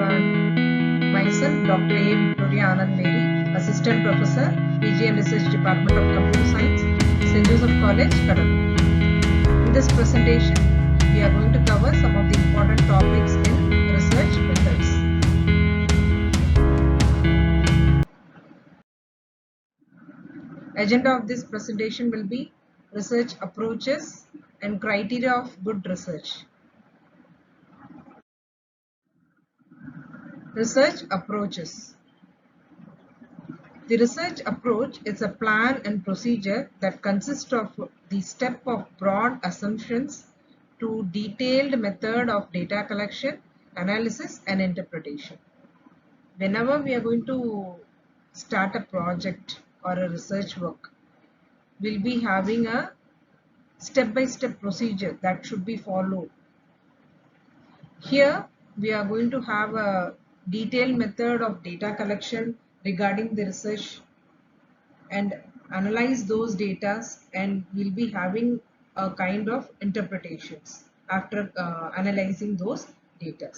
everyone. Myself, Dr. A. Victoria Anand Mary, Assistant Professor, PG and Research Department of Computer Science, St. Joseph College, Kadamar. In this presentation, we are going to cover some of the important topics in research methods. Agenda of this presentation will be research approaches and criteria of good research. Research approaches. The research approach is a plan and procedure that consists of the step of broad assumptions to detailed method of data collection, analysis and interpretation. Whenever we are going to start a project or a research work, we'll be having a step-by-step procedure that should be followed. Here we are going to have a detailed method of data collection regarding the research and analyze those data, and we'll be having a kind of interpretations after analyzing those data.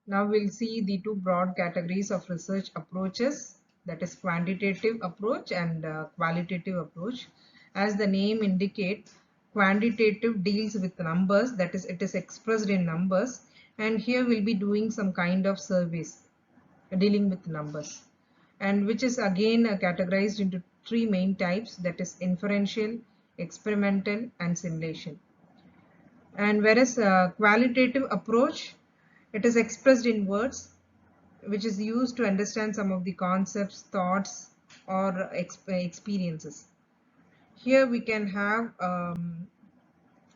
Now we'll see the two broad categories of research approaches, that is quantitative approach and qualitative approach. As the name indicates, quantitative deals with numbers, that is it is expressed in numbers, and here we'll be doing some kind of surveys dealing with numbers, and which is again categorized into three main types, that is inferential, experimental and simulation. And whereas qualitative approach, it is expressed in words, which is used to understand some of the concepts, thoughts or experiences. Here we can have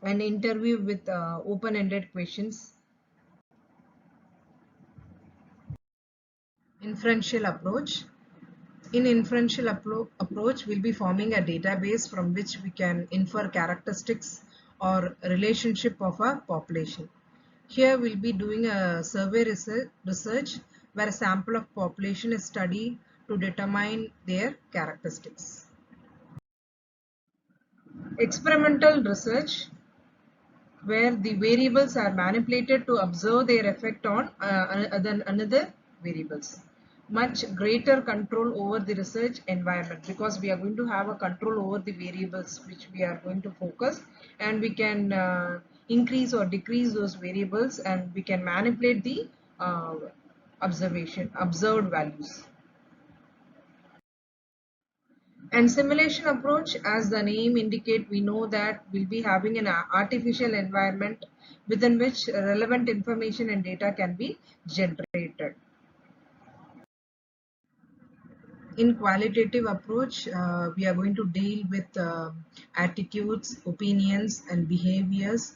an interview with open-ended questions. Inferential approach. In inferential approach, we'll be forming a database from which we can infer characteristics or relationship of a population. Here we'll be doing a survey research where a sample of population is studied to determine their characteristics. Experimental research, where the variables are manipulated to observe their effect on another variables. Much greater control over the research environment, because we are going to have a control over the variables which we are going to focus, and we can increase or decrease those variables, and we can manipulate the observed values. And simulation approach, as the name indicate, we know that we'll be having an artificial environment within which relevant information and data can be generated. In qualitative approach, we are going to deal with attitudes, opinions and behaviors,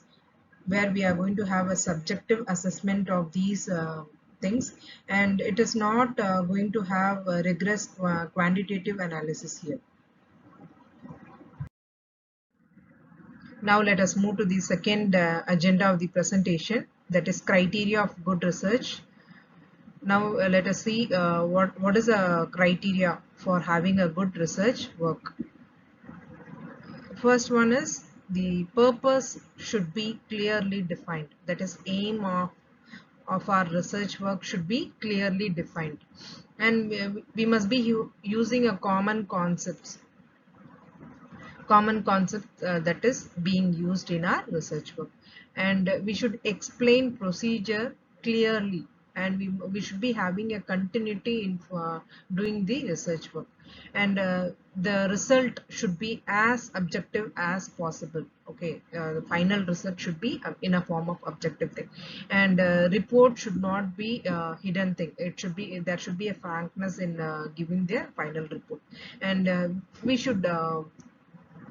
where we are going to have a subjective assessment of these things, and it is not going to have a rigorous quantitative analysis here. Now let us move to the second agenda of the presentation, that is criteria of good research. Now let us see what is a criteria for having a good research work. First one is the purpose should be clearly defined, that is aim of our research work should be clearly defined, and we must be using a common concept that is being used in our research work, and we should explain procedure clearly, and we should be having a continuity in doing the research work, and the result should be as objective as possible. Okay, the final result should be in a form of objective thing, and report should not be hidden thing. It should be, there should be a frankness in giving their final report, and we should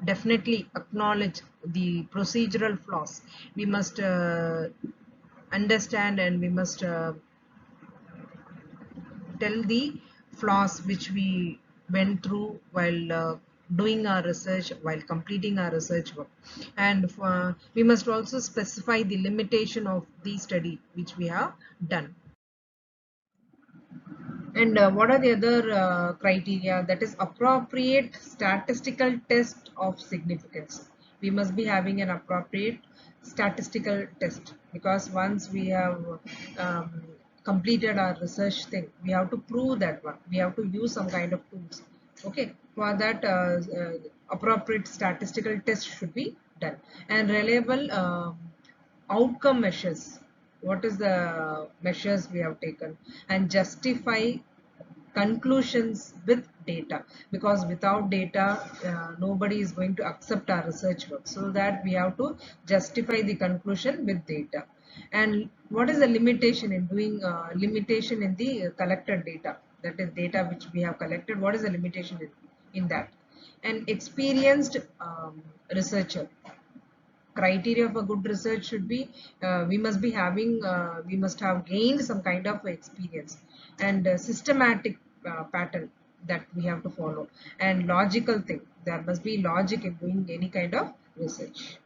definitely acknowledge the procedural flaws. We must understand, and we must tell the flaws which we went through while doing our research, while completing our research work, and we must also specify the limitation of the study which we have done. And what are the other criteria? That is appropriate statistical test of significance. we must be having an appropriate statistical test, because once we have um, completed our research thing, we have to prove that one. We have to use some kind of tools. Okay, for that appropriate statistical test should be done, and reliable outcome measures. What is the measures we have taken, and justify conclusions with data, because without data nobody is going to accept our research work, so that we have to justify the conclusion with data. And what is the limitation in doing limitation in the collected data, that is data which we have collected, what is the limitation in that? An experienced researcher. Criteria for good research should be we must be having we must have gained some kind of experience, and systematic pattern that we have to follow, and logical thing, there must be logic in doing any kind of research.